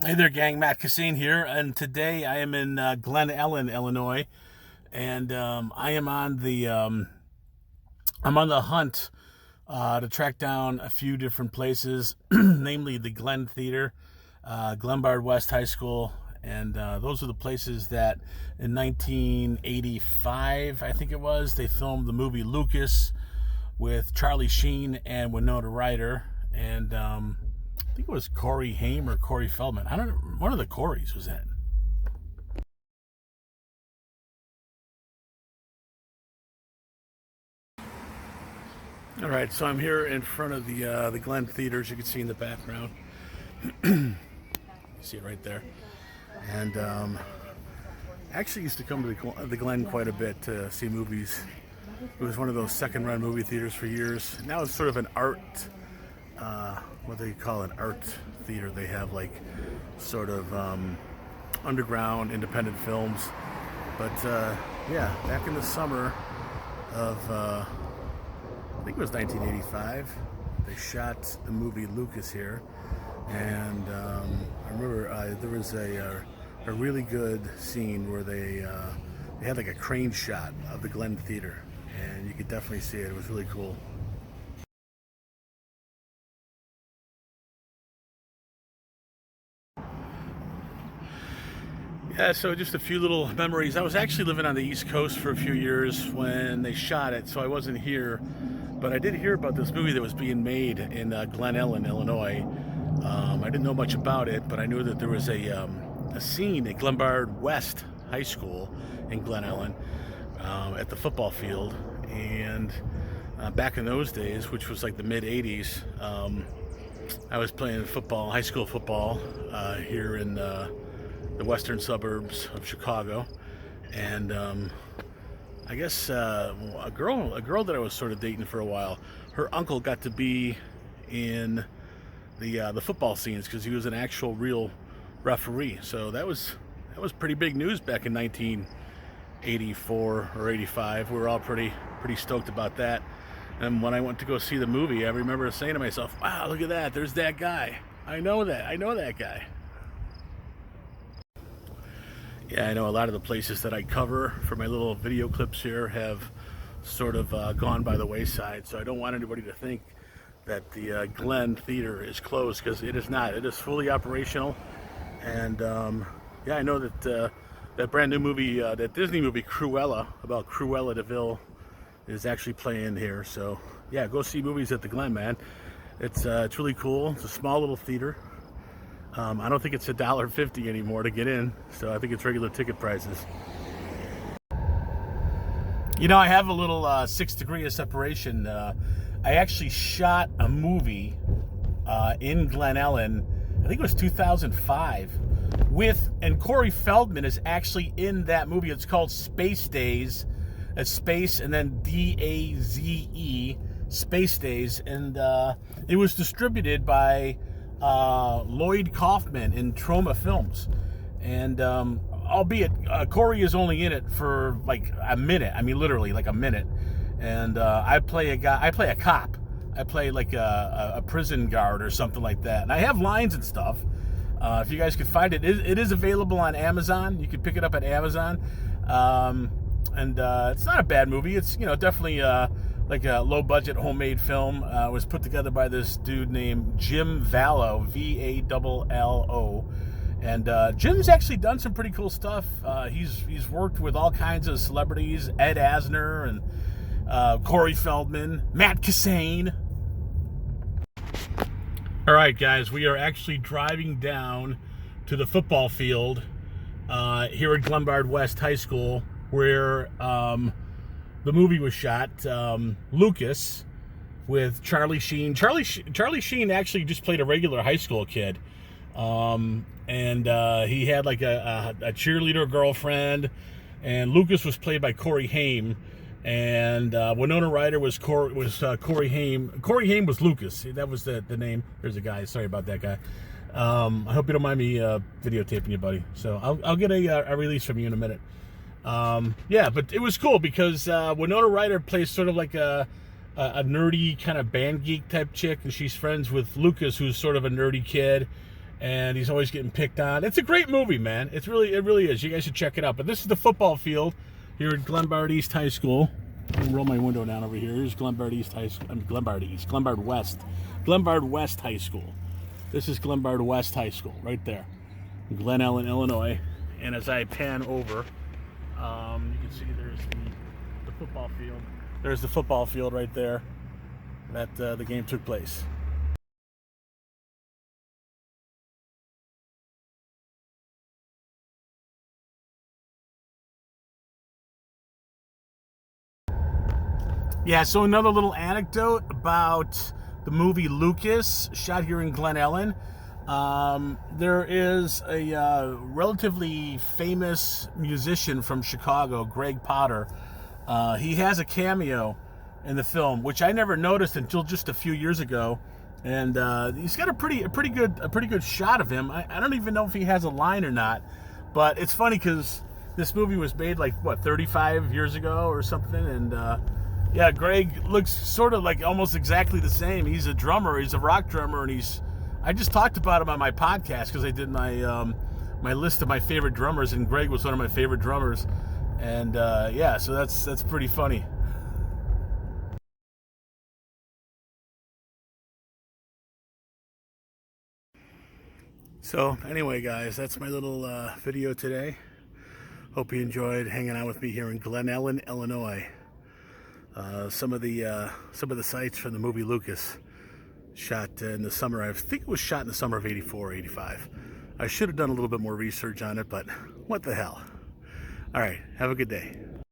Hey there, gang. Matt Kissane here, and today I am in Glen, Illinois, and I am on the I'm on the hunt to track down a few different places, namely the Glen Theater, Glenbard West High School, and those are the places that in 1985, I think it was, they filmed the movie Lucas with Charlie Sheen and Winona Ryder, and I think it was Corey Haim or Corey Feldman. I don't know. One of the Coreys was that. All right, so I'm here in front of the Glen Theater, as you can see in the background. You see it right there. And actually used to come to the Glen quite a bit to see movies. It was one of those second-run movie theaters for years. Now it's sort of an art, what they call an art theater. They have like sort of underground independent films. But yeah, back in the summer of I think it was 1985, they shot the movie Lucas here, and I remember there was a really good scene where they had like a crane shot of the Glen Theater, and you could definitely see it. It was really cool. Yeah, so just a few little memories. I was actually living on the East Coast for a few years when they shot it, so I wasn't here. But I did hear about this movie that was being made in Glen Ellen, Illinois. I didn't know much about it, but I knew that there was a scene at Glenbard West High School in Glen Ellen at the football field. And back in those days, which was like the mid 80s, I was playing football, high school football, here in the western suburbs of Chicago. And I guess a girl that I was sort of dating for a while, her uncle got to be in the football scenes because he was an actual real referee. So that was pretty big news back in 1984 or 85. We were all pretty stoked about that. And when I went to go see the movie, I remember saying to myself, "Wow, look at that! There's that guy. I know that guy." Yeah, I know a lot of the places that I cover for my little video clips here have sort of gone by the wayside, so I don't want anybody to think that the Glen Theater is closed, because it is not. It is fully operational, and yeah, I know that that brand new movie, that Disney movie Cruella, about Cruella de Vil, is actually playing here. So yeah, go see movies at the Glen, man. It's really cool. It's a small little theater. I don't think it's $1.50 anymore to get in, so I think it's regular ticket prices. You know, I have a little 6 degree of separation. I actually shot a movie in Glen Ellen, I think it was 2005, and Corey Feldman is actually in that movie. It's called Space Days. It's space and then DAZE, Space Days, and it was distributed by Lloyd Kaufman in Troma Films, and albeit Corey is only in it for like a minute. I mean, literally like a minute. And I play a cop. I play like a prison guard or something like that. And I have lines and stuff. If you guys could find it, it is available on Amazon. You can pick it up at Amazon. And it's not a bad movie. It's, you know, definitely like a low-budget homemade film. It was put together by this dude named Jim Vallow, Vallo, and Jim's actually done some pretty cool stuff. He's worked with all kinds of celebrities, Ed Asner and Corey Feldman, Matt Kissane. All right, guys, we are actually driving down to the football field here at Glenbard West High School, where the movie was shot, Lucas, with Charlie Sheen. Charlie Sheen actually just played a regular high school kid, and he had like a cheerleader girlfriend, and Lucas was played by Corey Haim, and Winona Ryder was Corey Haim. Corey Haim was Lucas. That was the name. There's a guy. Sorry about that guy. I hope you don't mind me videotaping you, buddy. So I'll get a release from you in a minute. Yeah, but it was cool because Winona Ryder plays sort of like a nerdy kind of band geek type chick, and she's friends with Lucas, who's sort of a nerdy kid. and he's always getting picked on. It's a great movie, man. It really is. You guys should check it out. But this is the football field here at Glenbard East High School. I'm gonna roll my window down over here. Here's Glenbard East High School. Glenbard West. Glenbard West High School. This is Glenbard West High School right there, Glen Ellen, Illinois. And as I pan over, you can see there's the football field. There's the football field right there that the game took place. Yeah, so another little anecdote about the movie Lucas, shot here in Glen Ellen. There is a relatively famous musician from Chicago, Greg Potter. He has a cameo in the film, which I never noticed until just a few years ago. And he's got a pretty good shot of him. I don't even know if he has a line or not, but it's funny because this movie was made like 35 years ago or something, and yeah, Greg looks sort of like almost exactly the same. He's a drummer. He's a rock drummer, and I just talked about him on my podcast because I did my my list of my favorite drummers, and Greg was one of my favorite drummers. And yeah, so that's pretty funny. So anyway, guys, that's my little video today. Hope you enjoyed hanging out with me here in Glen Ellen, Illinois. Some of the sites from the movie Lucas, shot in the summer. I think it was shot in the summer of '84, '85. I should have done a little bit more research on it, but what the hell. All right, have a good day.